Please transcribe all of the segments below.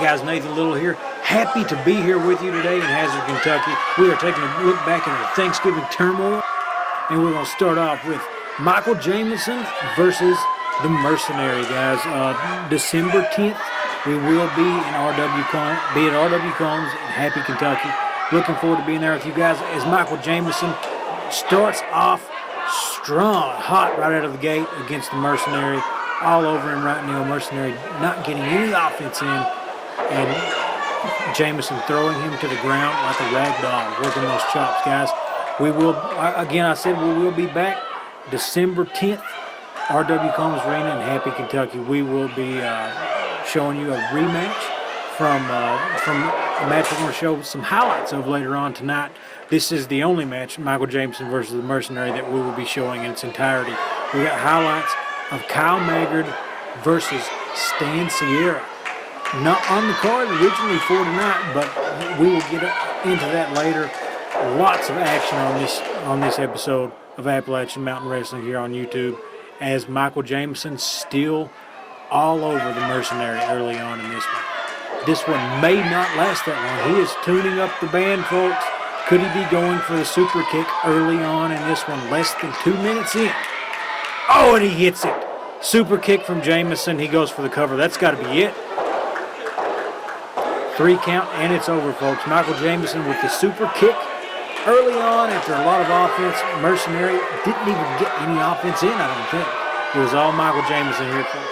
guys, Nathan Little here. Happy to be here with you today in Hazard, Kentucky. We are taking a look back at our Thanksgiving Turmoil, and we're going to start off with Michael Jameson versus the Mercenary, guys. December 10th, we will be at RW Combs in Happy, Kentucky. Looking forward to being there with you guys as Michael Jameson starts off strong, hot right out of the gate against the Mercenary. All over him right now. Mercenary not getting any offense in, and Jameson throwing him to the ground like a rag doll, working those chops, guys. We will, again, I said we will be back December 10th, RW Combs Arena in Happy, Kentucky. We will be showing you a rematch from a match we're going to show some highlights of later on tonight. This is the only match, Michael Jameson versus the Mercenary, that we will be showing in its entirety. We got highlights of Kyle Maggard versus Stan Sierra. Not on the card originally for tonight, but we will get into that later. Lots of action on this episode of Appalachian Mountain Wrestling here on YouTube, as Michael Jameson still all over the Mercenary early on in this one. This one may not last that long. He is tuning up the band, folks. Could he be going for the super kick early on in this one, less than 2 minutes in? Oh, and he hits it. Super kick from Jameson. He goes for the cover. That's got to be it. 3 count, and it's over, folks. Michael Jameson with the super kick early on after a lot of offense. Mercenary didn't even get any offense in, I don't think. It was all Michael Jameson here, folks.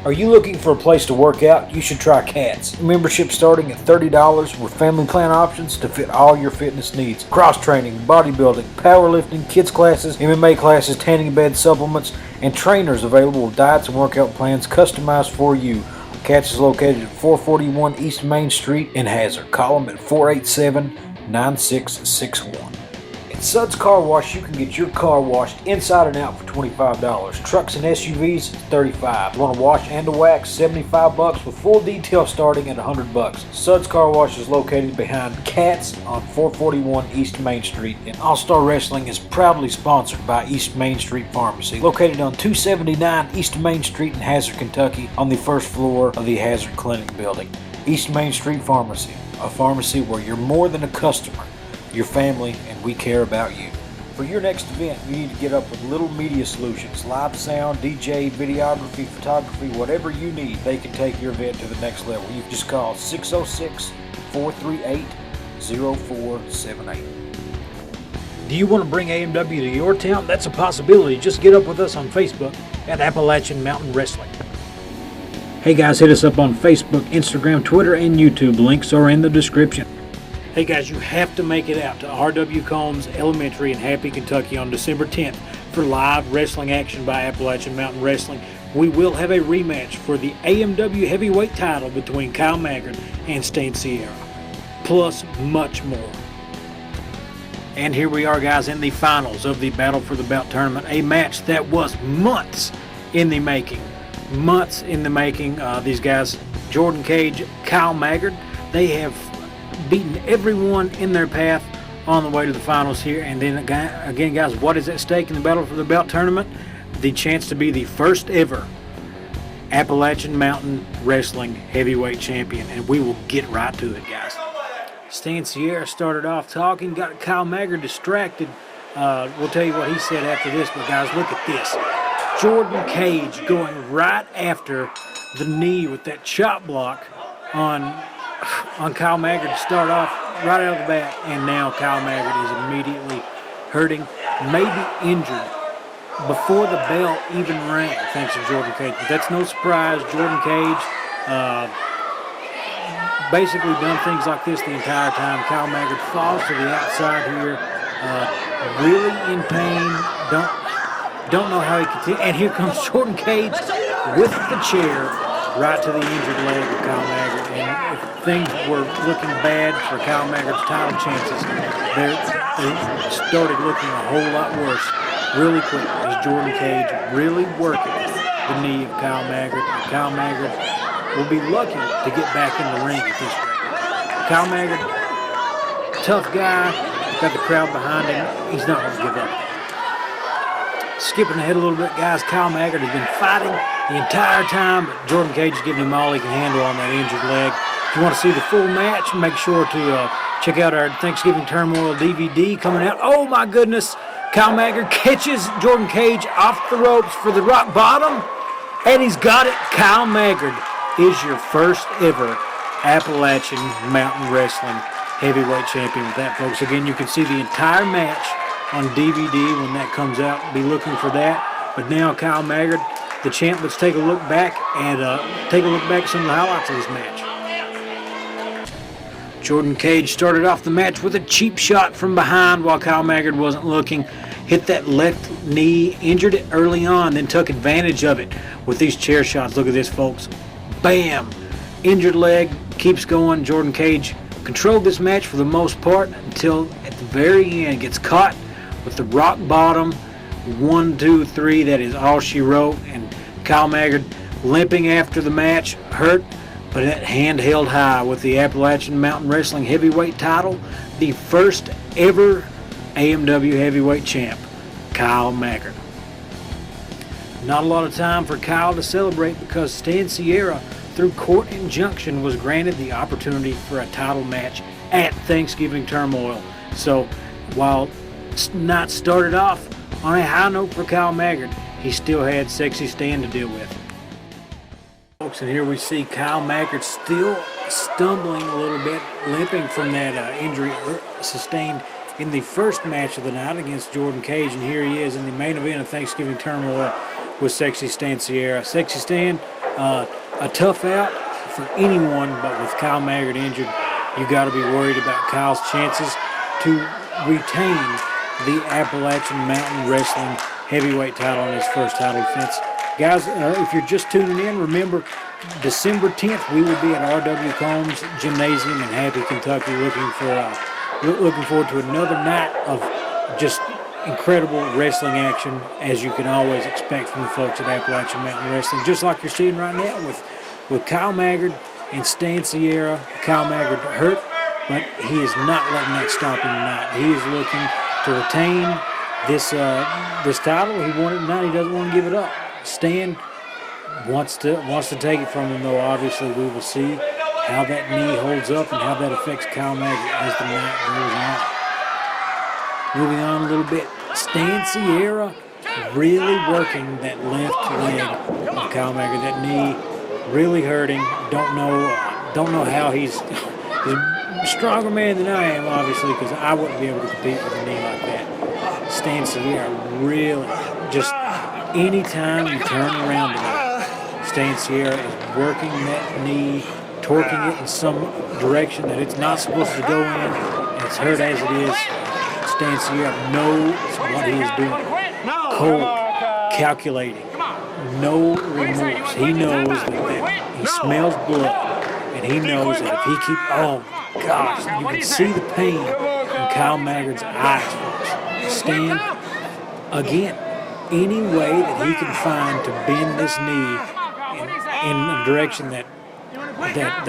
Are you looking for a place to work out? You should try Cats. Membership starting at $30 with family plan options to fit all your fitness needs. Cross training, bodybuilding, powerlifting, kids classes, MMA classes, tanning bed supplements, and trainers available with diets and workout plans customized for you. Cats is located at 441 East Main Street in Hazard. Call them at 487-9661. At Suds Car Wash, you can get your car washed inside and out for $25. Trucks and SUVs, $35. Want to wash and to wax, $75 with full detail starting at $100. Suds Car Wash is located behind Cats on 441 East Main Street, and All Star Wrestling is proudly sponsored by East Main Street Pharmacy, located on 279 East Main Street in Hazard, Kentucky, on the first floor of the Hazard Clinic building. East Main Street Pharmacy, a pharmacy where you're more than a customer, your family, and we care about you. For your next event, you need to get up with Little Media Solutions. Live sound, DJ, videography, photography, whatever you need, they can take your event to the next level. You can just call 606-438-0478. Do you want to bring AMW to your town? That's a possibility. Just get up with us on Facebook at Appalachian Mountain Wrestling. Hey guys, hit us up on Facebook, Instagram, Twitter, and YouTube. Links are in the description. Hey guys, you have to make it out to RW Combs Elementary in Happy, Kentucky on December 10th for live wrestling action by Appalachian Mountain Wrestling. We will have a rematch for the AMW heavyweight title between Kyle Maggard and Stan Sierra, plus much more. And here we are, guys, in the finals of the Battle for the Belt tournament, a match that was months in the making. These guys, Jordan Cage, Kyle Maggard, they have beaten everyone in their path on the way to the finals here. And then again, guys, what is at stake in the Battle for the Belt tournament? The chance to be the first ever Appalachian Mountain Wrestling heavyweight champion, and we will get right to it, guys. Stan Sierra started off talking, got Kyle Maggard distracted. We'll tell you what he said after this, but guys, look at this. Jordan Cage going right after the knee with that chop block on Kyle Maggard to start off right out of the bat, and now Kyle Maggard is immediately hurting, maybe injured, before the bell even rang, thanks to Jordan Cage. But that's no surprise. Jordan Cage basically done things like this the entire time. Kyle Maggard falls to the outside here, really in pain, don't know how he can, and here comes Jordan Cage with the chair right to the injured leg of Kyle Maggard. And if things were looking bad for Kyle Maggard's title chances, they started looking a whole lot worse really quick as Jordan Cage really working the knee of Kyle Maggard. And Kyle Maggard will be lucky to get back in the ring at this rate. Kyle Maggard, tough guy, got the crowd behind him. He's not going to give up. skipping ahead a little bit, guys. Kyle Maggard has been fighting the entire time, but Jordan Cage is giving him all he can handle on that injured leg. If you want to see the full match, make sure to check out our Thanksgiving Turmoil DVD coming out. Oh, my goodness. Kyle Maggard catches Jordan Cage off the ropes for the rock bottom, and he's got it. Kyle Maggard is your first ever Appalachian Mountain Wrestling Heavyweight Champion with that, folks. Again, you can see the entire match on DVD when that comes out. Be looking for that. But now Kyle Maggard, the champ, let's take a look back and take a look back at some of the highlights of this match. Jordan Cage started off the match with a cheap shot from behind while Kyle Maggard wasn't looking. Hit that left knee, injured it early on, then took advantage of it with these chair shots. Look at this, folks. Bam! Injured leg, keeps going. Jordan Cage controlled this match for the most part until at the very end gets caught with the rock bottom. 1, 2, 3, that is all she wrote. And Kyle Maggard limping after the match, hurt, but that hand held high with the Appalachian Mountain Wrestling Heavyweight title. The first ever AMW Heavyweight Champ, Kyle Maggard. Not a lot of time for Kyle to celebrate because Stan Sierra, through court injunction, was granted the opportunity for a title match at Thanksgiving Turmoil. So while not started off on a high note for Kyle Maggard, he still had Sexy Stan to deal with. Folks, and here we see Kyle Maggard still stumbling a little bit, limping from that injury sustained in the first match of the night against Jordan Cage. And here he is in the main event of Thanksgiving Turmoil with Sexy Stan Sierra. Sexy Stan, a tough out for anyone, but with Kyle Maggard injured, you got to be worried about Kyle's chances to retain the Appalachian Mountain Wrestling Heavyweight title on his first title defense. Guys, if you're just tuning in, remember December 10th we will be at R.W. Combs Gymnasium in Happy, Kentucky, looking forward to another night of just incredible wrestling action, as you can always expect from the folks at Appalachian Mountain Wrestling. Just like you're seeing right now with Kyle Maggard and Stan Sierra. Kyle Maggard hurt, but he is not letting that stop him tonight. He is looking to retain this title. He won it tonight. He doesn't want to give it up. Stan wants to take it from him, though. Obviously, we will see how that knee holds up and how that affects Kyle Maggard as the night goes on. Moving on a little bit, Stan Sierra really working that left leg of Kyle Maggard. That knee really hurting. Don't know how he's a stronger man than I am, obviously, because I wouldn't be able to compete with a knee like that. Stan Sierra really just anytime you turn around tonight, Stan Sierra is working that knee, torquing it in some direction that it's not supposed to go in, and it's hurt as it is. Stan Sierra knows what he is doing. Cold, calculating, no remorse. He knows that he smells blood, and he knows that if he keeps, oh gosh, you can see the pain in Kyle Maggard's eyes, folks. Stan, again, any way that he can find to bend this knee in a direction that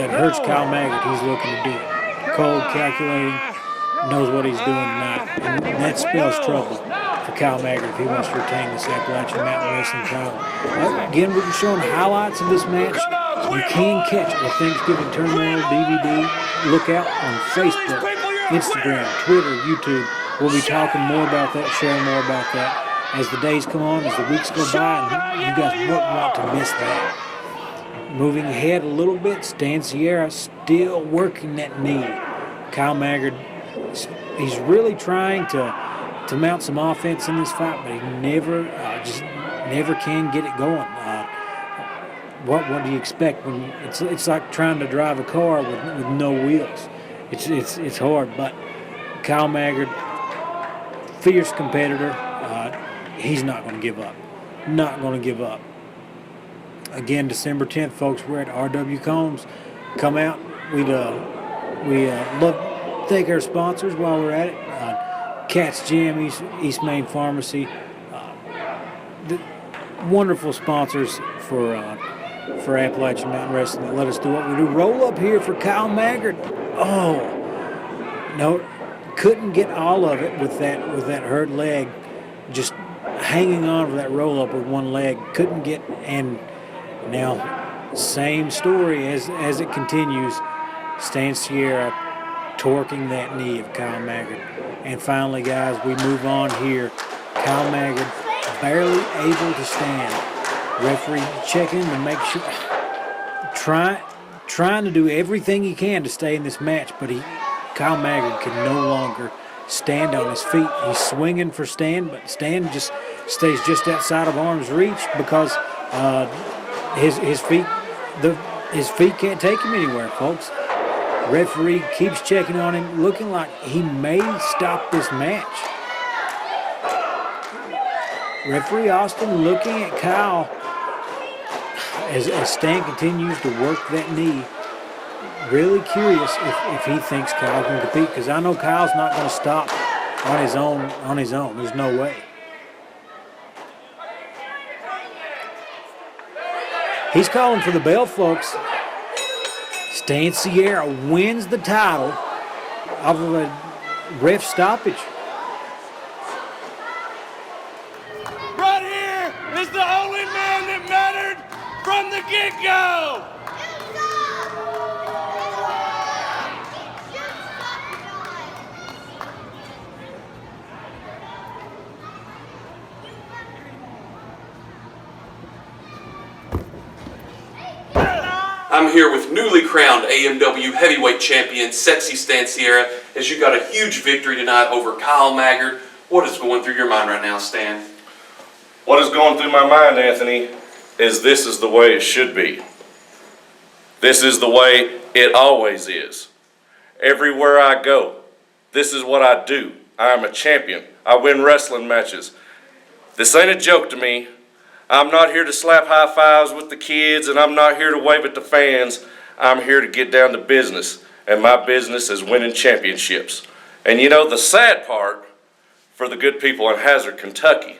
hurts Kyle Maggard, he's looking to do it. Cold, calculating, knows what he's doing tonight, and that spells trouble for Kyle Maggard if he wants to retain this Appalachian Mountain Wrestling title. Again, we're just showing highlights of this match. You can catch the Thanksgiving Turmoil DVD. Look out on Facebook, Instagram, Twitter, YouTube. We'll be talking more about that, sharing more about that as the days come on, as the weeks go by, and you guys wouldn't want to miss that. Moving ahead a little bit, Stan Sierra still working that knee. Kyle Maggard, he's really trying to mount some offense in this fight, but he never can get it going. What do you expect when it's like trying to drive a car with no wheels? It's hard, but Kyle Maggard, fierce competitor. He's not going to give up. Not going to give up. Again, December 10th, folks, we're at R.W. Combs. Come out. We love to thank our sponsors while we're at it. Cat's Gym, East Main Pharmacy. The wonderful sponsors for Appalachian Mountain Wrestling that let us do what we do. Roll up here for Kyle Maggard. Oh, no, couldn't get all of it with that hurt leg. Just hanging on to that roll-up with one leg, couldn't get, and now same story as it continues. Stan Sierra torquing that knee of Kyle Maggard. And finally, guys, we move on here. Kyle Maggard barely able to stand. Referee checking to make sure, trying to do everything he can to stay in this match, but Kyle Maggard can no longer stand on his feet. He's swinging for Stan, but Stan just stays just outside of arm's reach because his feet can't take him anywhere, folks. Referee keeps checking on him, looking like he may stop this match. Referee Austin looking at Kyle as Stan continues to work that knee. Really curious if he thinks Kyle can compete, because I know Kyle's not going to stop on his own. There's no way. He's calling for the bell, folks. Stan Sierra wins the title off of a ref stoppage. Right here is the only man that mattered from the get-go. I'm here with newly crowned AMW heavyweight champion, Sexy Stan Sierra, as you got a huge victory tonight over Kyle Maggard. What is going through your mind right now, Stan? What is going through my mind, Anthony, is this is the way it should be. This is the way it always is. Everywhere I go, this is what I do. I am a champion. I win wrestling matches. This ain't a joke to me. I'm not here to slap high fives with the kids, and I'm not here to wave at the fans. I'm here to get down to business, and my business is winning championships. And you know, the sad part for the good people in Hazard, Kentucky,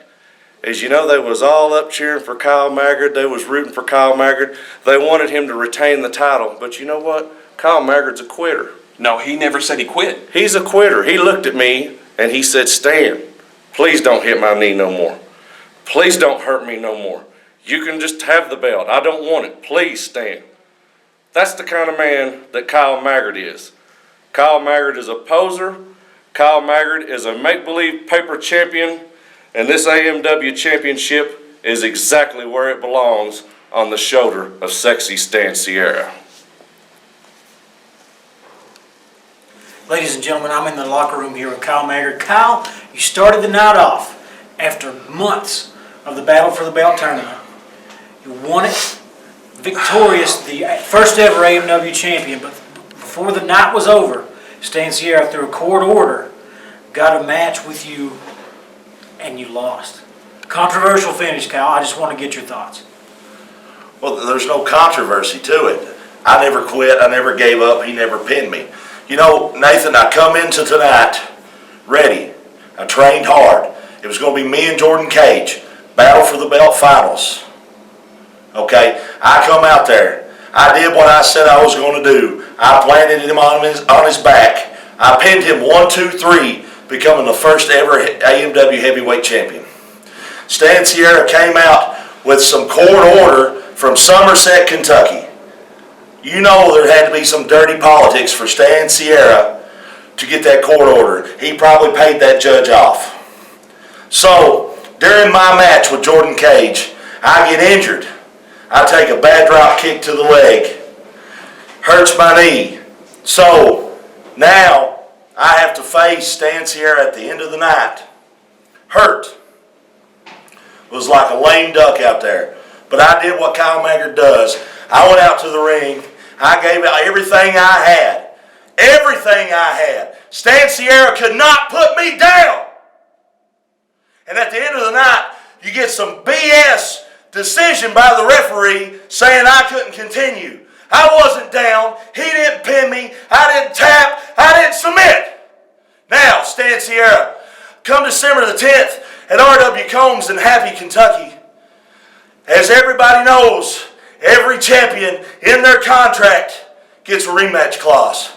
is they was all up cheering for Kyle Maggard. They was rooting for Kyle Maggard. They wanted him to retain the title. But you know what? Kyle Maggard's a quitter. No, he never said he quit. He's a quitter. He looked at me, and he said, Stan, please don't hit my knee no more. Please don't hurt me no more. You can just have the belt. I don't want it. Please, Stan. That's the kind of man that Kyle Maggard is. Kyle Maggard is a poser. Kyle Maggard is a make-believe paper champion. And this AMW championship is exactly where it belongs, on the shoulder of Sexy Stan Sierra. Ladies and gentlemen, I'm in the locker room here with Kyle Maggard. Kyle, you started the night off after months of the Battle for the Belt tournament. You won it, victorious, the first ever AMW champion, but before the night was over, Stan Sierra, through a court order, got a match with you, and you lost. Controversial finish, Kyle. I just want to get your thoughts. Well, there's no controversy to it. I never quit. I never gave up. He never pinned me. You know, Nathan, I come into tonight ready. I trained hard. It was going to be me and Jordan Cage. Battle for the Belt finals. Okay, I come out there. I did what I said I was going to do. I planted him on his back. I pinned him 1, 2, 3, becoming the first ever AMW heavyweight champion. Stan Sierra came out with some court order from Somerset, Kentucky. You know there had to be some dirty politics for Stan Sierra to get that court order. He probably paid that judge off. So, during my match with Jordan Cage, I get injured. I take a bad drop kick to the leg. Hurts my knee. So, now I have to face Stan Sierra at the end of the night. Hurt. Was like a lame duck out there. But I did what Kyle Maggard does. I went out to the ring. I gave out everything I had. Everything I had. Stan Sierra could not put me down. And at the end of the night, you get some BS decision by the referee saying I couldn't continue. I wasn't down. He didn't pin me. I didn't tap. I didn't submit. Now, Stan Sierra, come December the 10th at R.W. Combs in Happy, Kentucky. As everybody knows, every champion in their contract gets a rematch clause.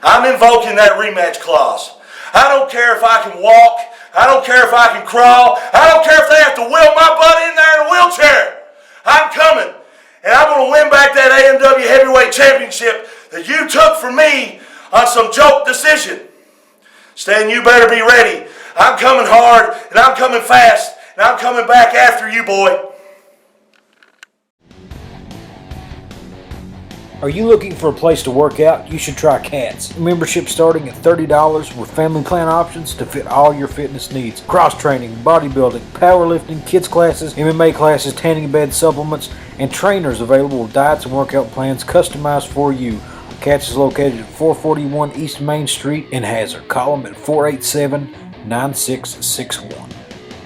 I'm invoking that rematch clause. I don't care if I can walk. I don't care if I can crawl. I don't care if they have to wheel my butt in there in a wheelchair. I'm coming. And I'm going to win back that AMW Heavyweight Championship that you took from me on some joke decision. Stan, you better be ready. I'm coming hard, and I'm coming fast, and I'm coming back after you, boy. Are you looking for a place to work out? You should try Cats. Membership starting at $30 with family plan options to fit all your fitness needs. Cross training, bodybuilding, powerlifting, kids classes, MMA classes, tanning bed supplements, and trainers available with diets and workout plans customized for you. Cats is located at 441 East Main Street in Hazard. Call them at 487-9661.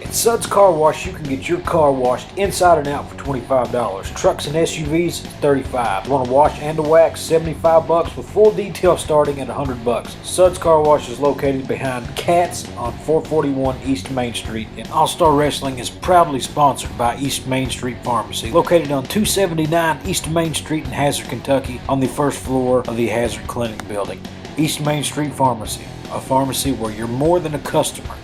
At Suds Car Wash, you can get your car washed inside and out for $25. Trucks and SUVs, $35. Want to wash and to wax, $75 with full detail starting at $100. Suds Car Wash is located behind Cats on 441 East Main Street, and All-Star Wrestling is proudly sponsored by East Main Street Pharmacy, located on 279 East Main Street in Hazard, Kentucky, on the first floor of the Hazard Clinic building. East Main Street Pharmacy, a pharmacy where you're more than a customer,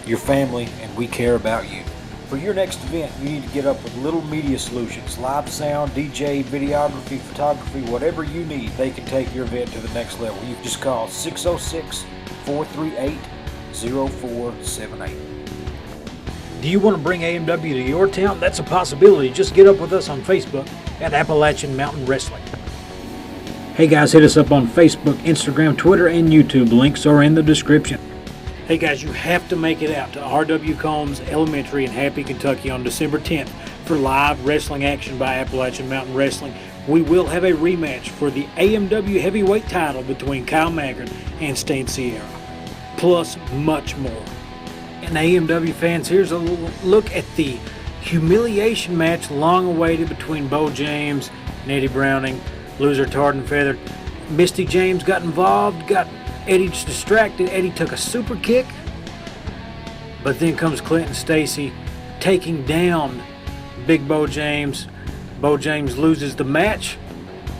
your family, and we care about you. For your next event, you need to get up with Little Media Solutions. Live sound, DJ, videography, photography, whatever you need, they can take your event to the next level. You just call 606-438-0478. Do you want to bring AMW to your town? That's a possibility. Just get up with us on Facebook at Appalachian Mountain Wrestling. Hey guys, hit us up on Facebook, Instagram, Twitter, and YouTube. Links are in the description. Hey guys, you have to make it out to R.W. Combs Elementary in Happy, Kentucky on December 10th for live wrestling action by Appalachian Mountain Wrestling. We will have a rematch for the AMW Heavyweight title between Kyle Maggard and Stan Sierra, plus much more. And AMW fans, here's a look at the humiliation match long awaited between Bo James and Eddie Browning. Loser tarred and feathered. Misty James got involved, got Eddie distracted. Eddie took a super kick, but then comes Clinton Stacy taking down Big Bo James. Bo James loses the match,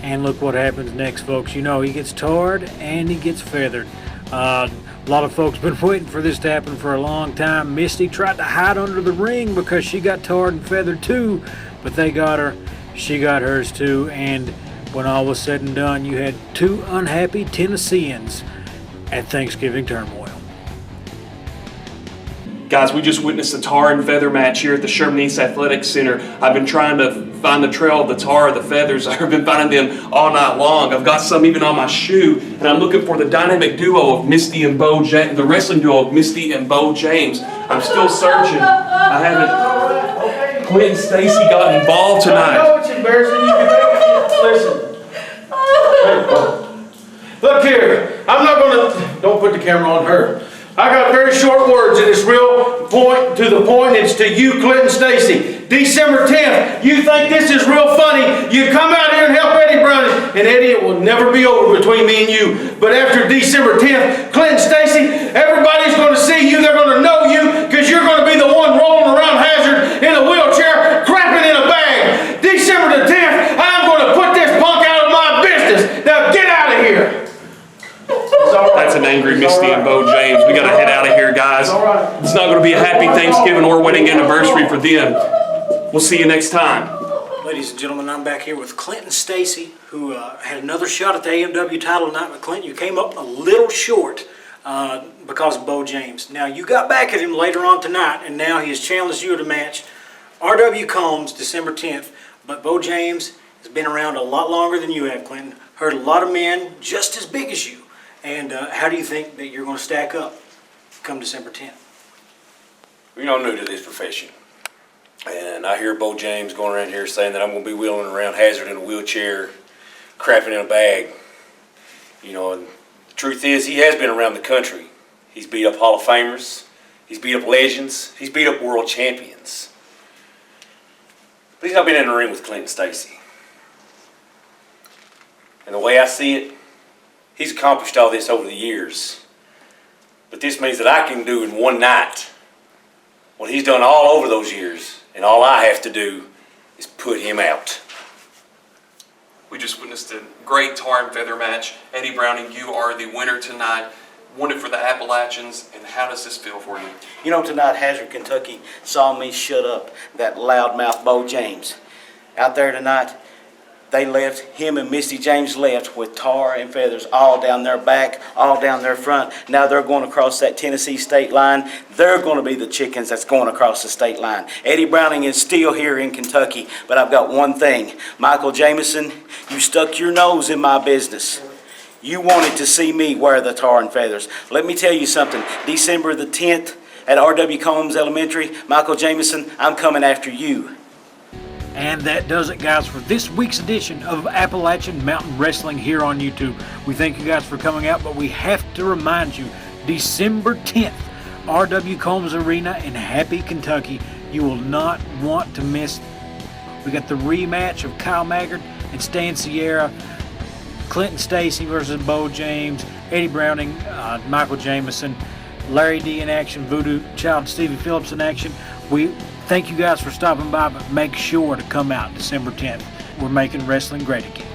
and look what happens next, folks. You know, he gets tarred and he gets feathered. A lot of folks been waiting for this to happen for a long time. Misty tried to hide under the ring because she got tarred and feathered too, but they got her. She got hers too, and when all was said and done, you had two unhappy Tennesseans at Thanksgiving Turmoil. Guys, we just witnessed a tar and feather match here at the Sherman East Athletic Center. I've been trying to find the trail of the tar or the feathers. I've been finding them all night long. I've got some even on my shoe, and I'm looking for the dynamic duo of Misty and Bo James, the wrestling duo of Misty and Bo James. I'm still searching. I haven't. Clinton Stacy got involved tonight. I know it's embarrassing. You can listen. Look here, I'm not gonna, don't put the camera on her. I got very short words and it's real point to the point. It's to you, Clinton Stacy. December 10th, you think this is real funny. You come out here and help Eddie Browning. And Eddie, it will never be over between me and you. But after December 10th, Clinton Stacy, everybody's gonna see you. They're gonna know you because you're gonna be the one rolling around Hazard in a wheelchair, crapping in a bag. December the 10th, I'm gonna put this punk out of my business. Now get out of here. That's an angry Misty and Bo James. We got to head out of here, guys. It's not going to be a happy Thanksgiving or wedding anniversary for them. We'll see you next time. Ladies and gentlemen, I'm back here with Clinton Stacy, who had another shot at the AMW title tonight. But Clinton, you came up a little short because of Bo James. Now, you got back at him later on tonight, and now he has challenged you to a match. R.W. Combs, December 10th. But Bo James has been around a lot longer than you have, Clinton. Hurt a lot of men just as big as you. And how do you think that you're going to stack up come December 10th? You know, I'm new to this profession. And I hear Bo James going around here saying that I'm going to be wheeling around Hazard in a wheelchair, crapping in a bag. You know, and the truth is he has been around the country. He's beat up Hall of Famers. He's beat up legends. He's beat up world champions. But he's not been in the ring with Clinton Stacy. And the way I see it, he's accomplished all this over the years. But this means that I can do in one night what he's done all over those years. And all I have to do is put him out. We just witnessed a great tar and feather match. Eddie Browning, you are the winner tonight. won it for the Appalachians, and how does this feel for you? You know, tonight Hazard, Kentucky saw me shut up that loudmouth Bo James. Out there tonight, they left, him and Misty James left with tar and feathers all down their back, all down their front. Now they're going across that Tennessee state line. They're going to be the chickens that's going across the state line. Eddie Browning is still here in Kentucky, but I've got one thing. Michael Jameson, you stuck your nose in my business. You wanted to see me wear the tar and feathers. Let me tell you something. December the 10th at R.W. Combs Elementary, Michael Jameson, I'm coming after you. And that does it, guys, for this week's edition of Appalachian Mountain Wrestling here on YouTube. We thank you guys for coming out, but we have to remind you, December 10th, R.W. Combs Arena in Happy, Kentucky. You will not want to miss. We got the rematch of Kyle Maggard and Stan Sierra, Clinton Stacy versus Bo James, Eddie Browning, Michael Jameson, Larry D in action, Voodoo Child Stevie Phillips in action. We thank you guys for stopping by, but make sure to come out December 10th. We're making wrestling great again.